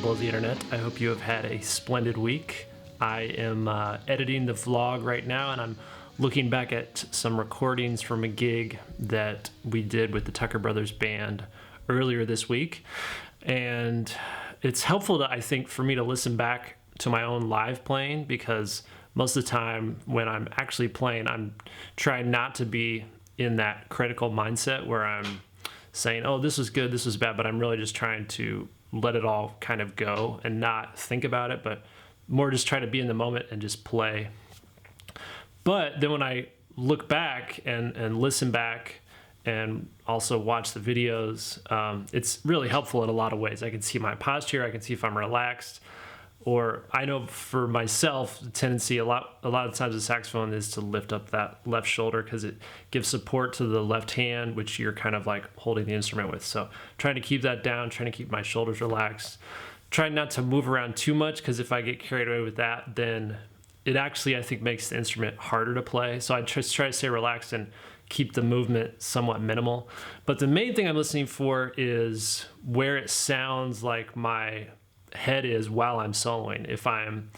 people of the internet. I hope you have had a splendid week. I am editing the vlog right now, and I'm looking back at some recordings from a gig that we did with the Tucker Brothers Band earlier this week. And it's helpful I think, for me to listen back to my own live playing, because most of the time when I'm actually playing, I'm trying not to be in that critical mindset where I'm saying, oh, this was good, this was bad, but I'm really just trying to let it all kind of go and not think about it, but more just try to be in the moment and just play. But then when I look back and listen back and also watch the videos, it's really helpful in a lot of ways. I can see my posture, I can see if I'm relaxed, or I know for myself, the tendency a lot of times with saxophone is to lift up that left shoulder because it gives support to the left hand, which you're kind of like holding the instrument with. So trying to keep that down, trying to keep my shoulders relaxed, trying not to move around too much, because if I get carried away with that, then it actually, I think, makes the instrument harder to play. So I just try to stay relaxed and keep the movement somewhat minimal. But the main thing I'm listening for is where it sounds like my head is while I'm soloing. If I'm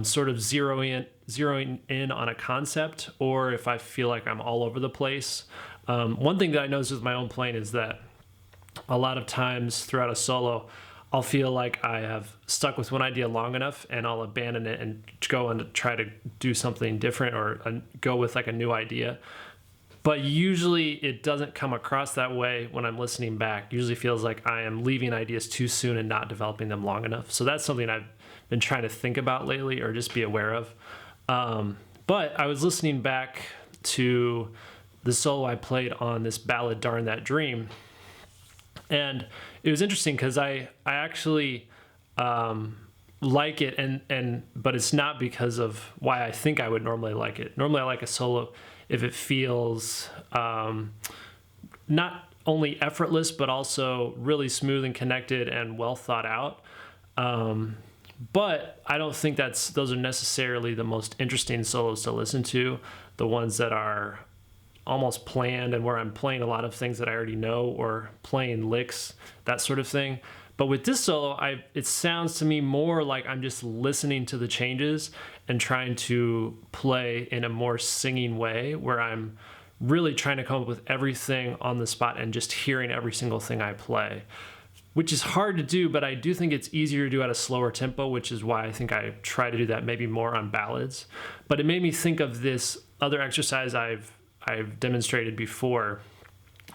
sort of zeroing in on a concept, or if I feel like I'm all over the place. One thing that I notice with my own playing is that a lot of times throughout a solo, I'll feel like I have stuck with one idea long enough and I'll abandon it and go and try to do something different, or go with like a new idea. But usually it doesn't come across that way when I'm listening back. Usually feels like I am leaving ideas too soon and not developing them long enough. So that's something I've been trying to think about lately, or just be aware of. But I was listening back to the solo I played on this ballad, Darn That Dream. And it was interesting because I actually like it, but it's not because of why I think I would normally like it. Normally I like a solo if it feels not only effortless, but also really smooth and connected and well thought out. But I don't think those are necessarily the most interesting solos to listen to, the ones that are almost planned and where I'm playing a lot of things that I already know, or playing licks, that sort of thing. But with this solo, it sounds to me more like I'm just listening to the changes and trying to play in a more singing way, where I'm really trying to come up with everything on the spot and just hearing every single thing I play, which is hard to do, but I do think it's easier to do at a slower tempo, which is why I think I try to do that maybe more on ballads. But it made me think of this other exercise I've demonstrated before,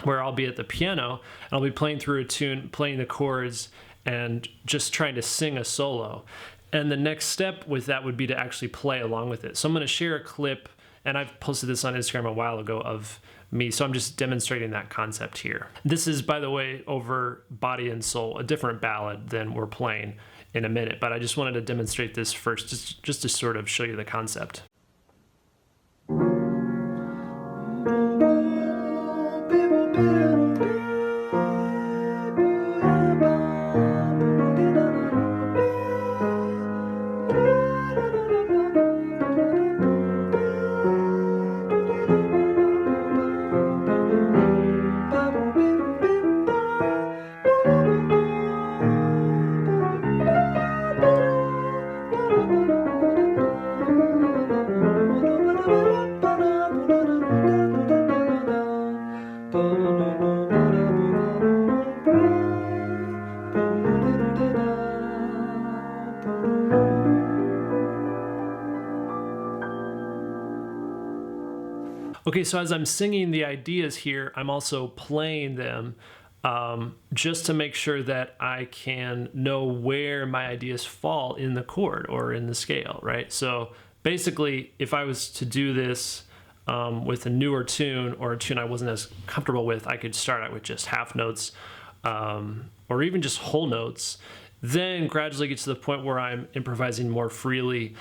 where I'll be at the piano and I'll be playing through a tune, playing the chords, and just trying to sing a solo. And the next step with that would be to actually play along with it. So I'm going to share a clip, and I've posted this on Instagram a while ago, of me. So I'm just demonstrating that concept here. This is, by the way, over Body and Soul, a different ballad than we're playing in a minute. But I just wanted to demonstrate this first, just to sort of show you the concept. Okay, so as I'm singing the ideas here, I'm also playing them just to make sure that I can know where my ideas fall in the chord or in the scale, right? So basically, if I was to do this with a newer tune, or a tune I wasn't as comfortable with, I could start out with just half notes, or even just whole notes, then gradually get to the point where I'm improvising more freely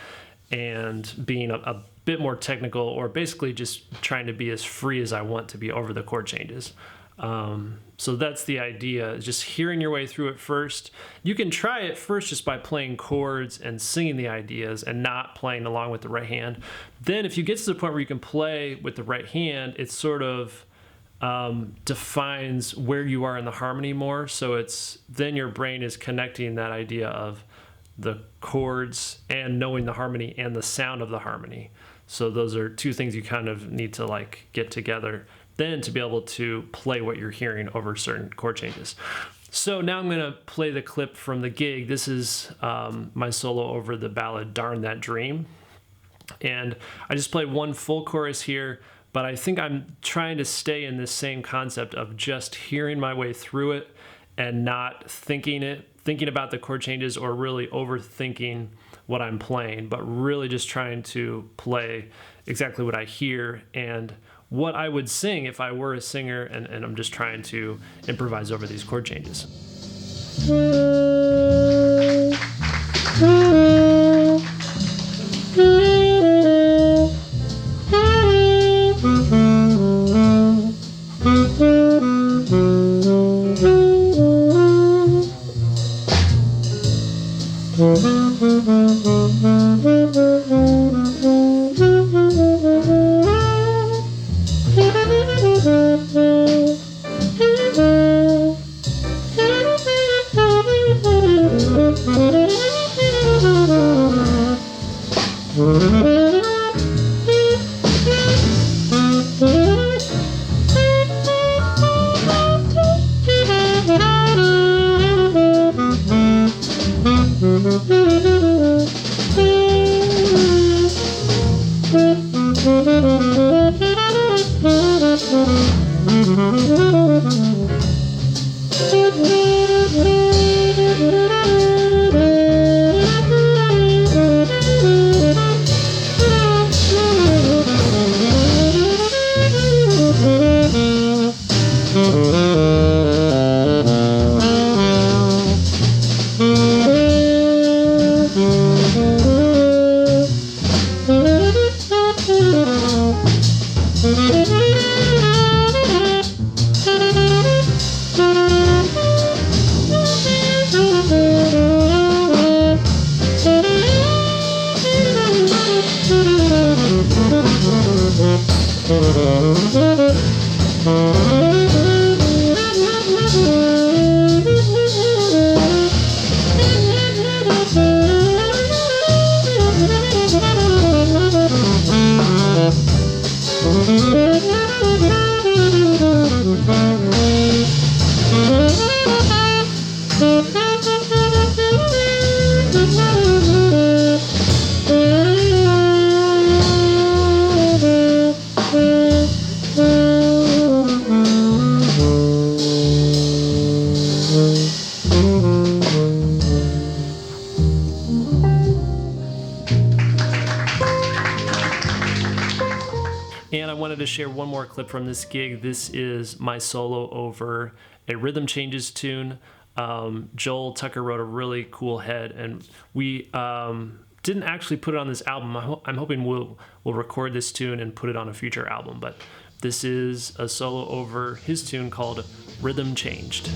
and being a bit more technical, or basically just trying to be as free as I want to be over the chord changes. So that's the idea, just hearing your way through it first. You can try it first just by playing chords and singing the ideas and not playing along with the right hand. Then if you get to the point where you can play with the right hand, it's sort of defines where you are in the harmony more. So it's then your brain is connecting that idea of the chords and knowing the harmony and the sound of the harmony. So those are two things you kind of need to like get together then to be able to play what you're hearing over certain chord changes. So now I'm going to play the clip from the gig. This is my solo over the ballad Darn That Dream. And I just played one full chorus here, but I think I'm trying to stay in this same concept of just hearing my way through it and not thinking about the chord changes or really overthinking what I'm playing, but really just trying to play exactly what I hear and what I would sing if I were a singer, and I'm just trying to improvise over these chord changes. And I wanted to share one more clip from this gig. This is my solo over a rhythm changes tune. Joel Tucker wrote a really cool head, and we didn't actually put it on this album. I'm hoping we'll record this tune and put it on a future album, but this is a solo over his tune called Rhythm Changed.